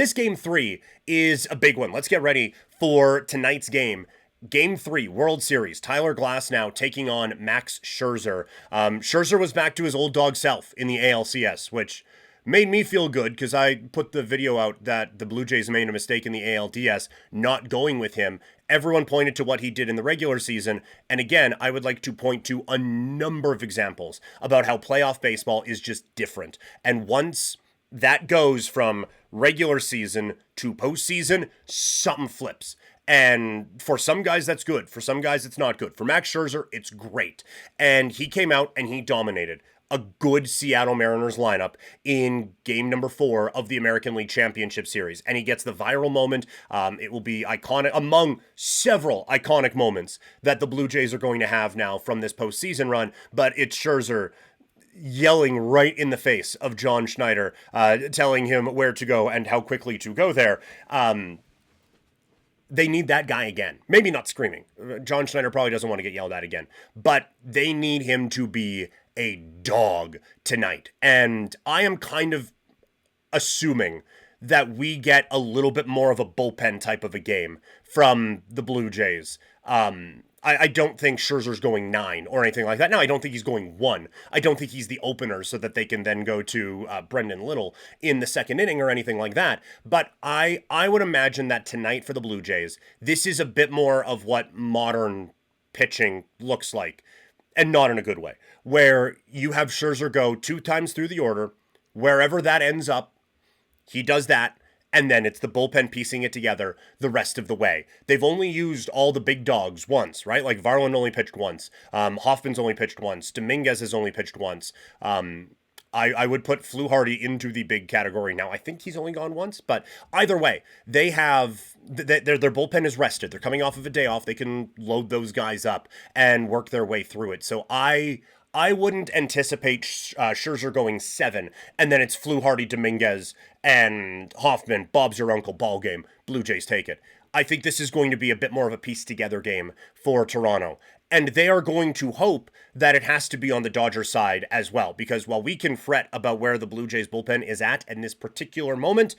This game 3 is a big one. Let's get ready for tonight's game. Game 3, World Series. Tyler Glasnow taking on Max Scherzer. Scherzer was back to his old dog self in the ALCS, which made me feel good because I put the video out that the Blue Jays made a mistake in the ALDS, not going with him. Everyone pointed to what he did in the regular season. And again, I would like to point to a number of examples about how playoff baseball is just different. And once that goes from regular season to postseason, something flips. And for some guys, that's good. For some guys, it's not good. For Max Scherzer, it's great. And he came out and he dominated a good Seattle Mariners lineup in game number 4 of the American League Championship Series. And he gets the viral moment. It will be iconic among several iconic moments that the Blue Jays are going to have now from this postseason run. But it's Scherzer yelling right in the face of John Schneider, telling him where to go and how quickly to go there. They need that guy again. Maybe not screaming. John Schneider probably doesn't want to get yelled at again. But they need him to be a dog tonight. And I am kind of assuming that we get a little bit more of a bullpen type of a game from the Blue Jays. I don't think Scherzer's going 9 or anything like that. No, I don't think he's going 1. I don't think he's the opener so that they can then go to Brendan Little in the second inning or anything like that. But I would imagine that tonight for the Blue Jays, this is a bit more of what modern pitching looks like, and not in a good way, where you have Scherzer go 2 times through the order, wherever that ends up, he does that. And then it's the bullpen piecing it together the rest of the way. They've only used all the big dogs once, right? Like Varland only pitched once. Hoffman's only pitched once. Dominguez has only pitched once. I would put Fluharty into the big category now. I think he's only gone once, but either way, they have their bullpen is rested. They're coming off of a day off. They can load those guys up and work their way through it. So I wouldn't anticipate Scherzer going 7, and then it's Fluharty, Dominguez, and Hoffman. Bob's your uncle ball game. Blue Jays take it. I think this is going to be a bit more of a piece together game for Toronto. And they are going to hope that it has to be on the Dodgers side as well, because while we can fret about where the Blue Jays bullpen is at in this particular moment,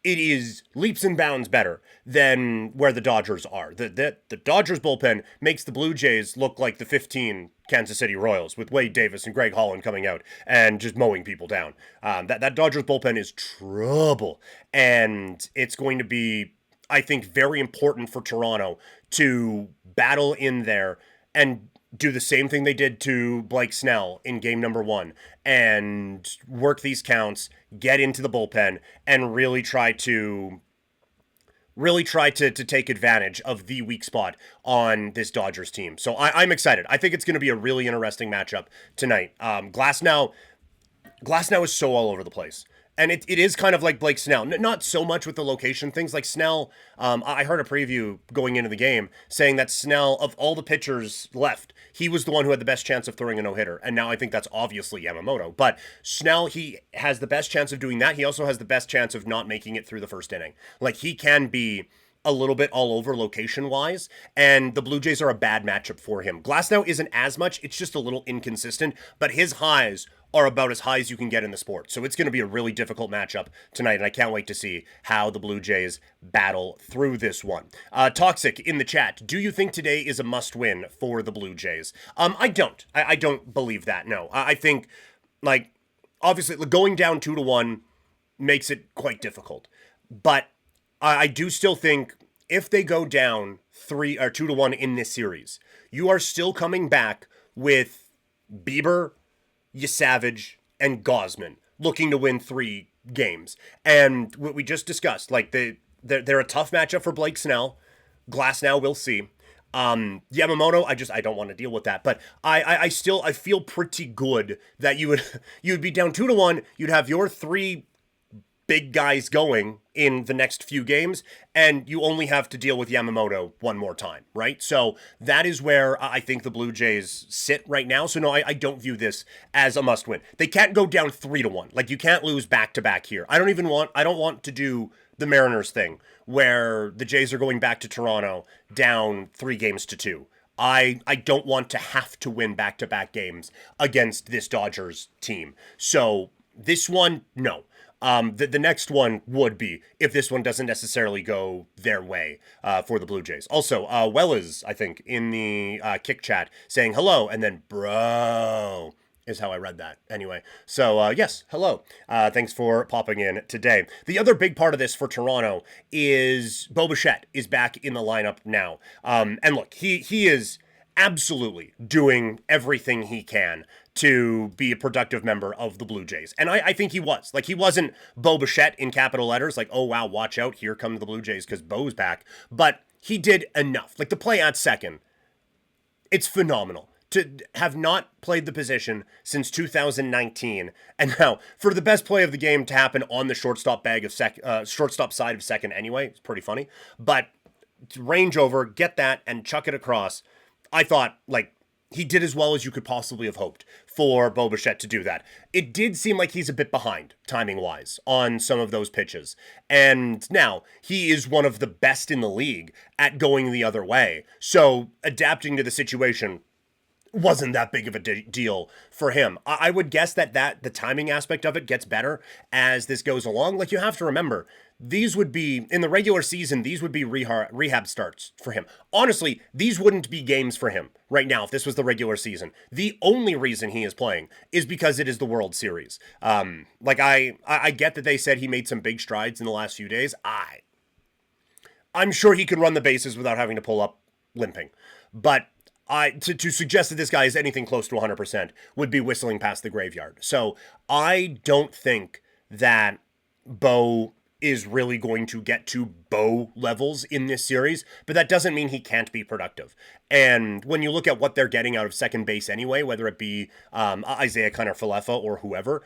it is leaps and bounds better than where the Dodgers are. The Dodgers bullpen makes the Blue Jays look like the 15 Kansas City Royals with Wade Davis and Greg Holland coming out and just mowing people down. That Dodgers bullpen is trouble. And it's going to be, I think, very important for Toronto to battle in there and do the same thing they did to Blake Snell in game number 1 and work these counts, get into the bullpen, and really try to take advantage of the weak spot on this Dodgers team. So I'm excited. I think it's going to be a really interesting matchup tonight. Glasnow is so all over the place. And it is kind of like Blake Snell. Not so much with the location things. Like Snell, I heard a preview going into the game saying that Snell, of all the pitchers left, he was the one who had the best chance of throwing a no-hitter. And now I think that's obviously Yamamoto. But Snell, he has the best chance of doing that. He also has the best chance of not making it through the first inning. Like, he can be a little bit all over location-wise, and the Blue Jays are a bad matchup for him. Glasnow isn't as much. It's just a little inconsistent, but his highs are about as high as you can get in the sport. So it's going to be a really difficult matchup tonight, and I can't wait to see how the Blue Jays battle through this one. Toxic in the chat, do you think today is a must-win for the Blue Jays? I don't. I don't believe that, no. I think, like, obviously, going down 2-1 makes it quite difficult. But I do still think if they go down 2-1 in this series, you are still coming back with Bieber, Savage, and Gosman looking to win 3 games. And what we just discussed, like they're a tough matchup for Blake Snell. Glasnow, we'll see. Yamamoto, I don't want to deal with that, but I feel pretty good that you would be down 2-1. You'd have your 3 big guys going in the next few games, and you only have to deal with Yamamoto one more time, right? So that is where I think the Blue Jays sit right now. So no, I don't view this as a must win. They can't go down 3-1. Like, you can't lose back to back here. I don't want to do the Mariners thing where the Jays are going back to Toronto down 3-2. I don't want to have to win back-to-back games against this Dodgers team. So this one, no. The next one would be if this one doesn't necessarily go their way for the Blue Jays. Also, Wells, I think, in the kick chat saying hello and then bro is how I read that. Anyway, so yes, hello. Thanks for popping in today. The other big part of this for Toronto is Bichette is back in the lineup now. And look, he is absolutely doing everything he can to be a productive member of the Blue Jays. And I think he was. Like, he wasn't Bichette in capital letters, like, oh, wow, watch out, here come the Blue Jays because Bo's back. But he did enough. Like, the play at second, it's phenomenal. To have not played the position since 2019, and now for the best play of the game to happen on the shortstop shortstop side of second anyway, it's pretty funny. But to range over, get that, and chuck it across, I thought, like, he did as well as you could possibly have hoped for Bichette to do that. It did seem like he's a bit behind, timing-wise, on some of those pitches. And now, he is one of the best in the league at going the other way. So, adapting to the situation wasn't that big of a deal for him. I would guess that the timing aspect of it gets better as this goes along. Like, you have to remember, these would be, in the regular season, these would be rehab starts for him. Honestly, these wouldn't be games for him right now if this was the regular season. The only reason he is playing is because it is the World Series. Like, I get that they said he made some big strides in the last few days. I'm sure he can run the bases without having to pull up limping. But to suggest that this guy is anything close to 100% would be whistling past the graveyard. So I don't think that Bo is really going to get to Bo levels in this series, but that doesn't mean he can't be productive. And when you look at what they're getting out of second base anyway, whether it be Isaiah Kiner-Falefa or whoever,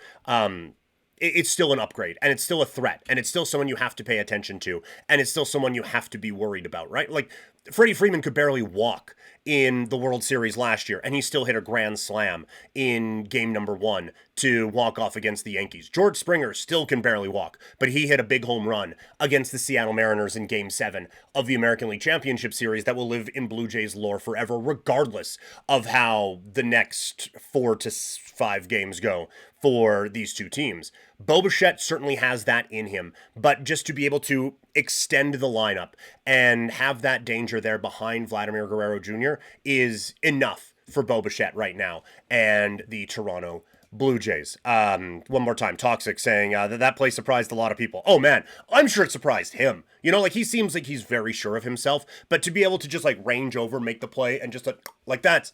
it's still an upgrade, and it's still a threat, and it's still someone you have to pay attention to, and it's still someone you have to be worried about, right? Like, Freddie Freeman could barely walk in the World Series last year, and he still hit a grand slam in game number 1 to walk off against the Yankees. George Springer still can barely walk, but he hit a big home run against the Seattle Mariners in game 7 of the American League Championship Series that will live in Blue Jays lore forever, regardless of how the next 4 to 5 games go for these two teams. Bichette certainly has that in him, but just to be able to extend the lineup and have that danger there behind Vladimir Guerrero Jr. is enough for Bichette right now and the Toronto Blue Jays. One more time, Toxic saying that play surprised a lot of people. Oh man, I'm sure it surprised him. You know, like, he seems like he's very sure of himself, but to be able to just like range over, make the play, and just like that's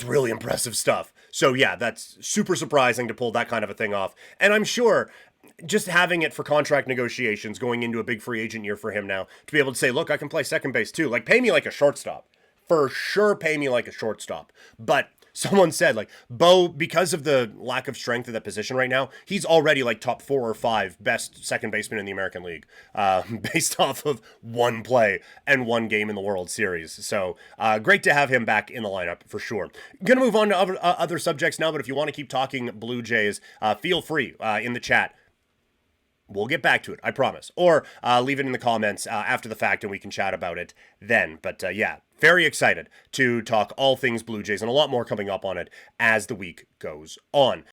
really impressive stuff. So yeah, that's super surprising to pull that kind of a thing off. And I'm sure just having it for contract negotiations going into a big free agent year for him now, to be able to say, look, I can play second base too. Like, pay me like a shortstop. For sure, pay me like a shortstop. But someone said, like, Bo, because of the lack of strength at that position right now, he's already like top 4 or 5 best second baseman in the American League, based off of one play and one game in the World Series. So great to have him back in the lineup for sure. Gonna move on to other subjects now, but if you want to keep talking Blue Jays, feel free in the chat. We'll get back to it, I promise. Or leave it in the comments after the fact and we can chat about it then. But yeah, very excited to talk all things Blue Jays and a lot more coming up on it as the week goes on.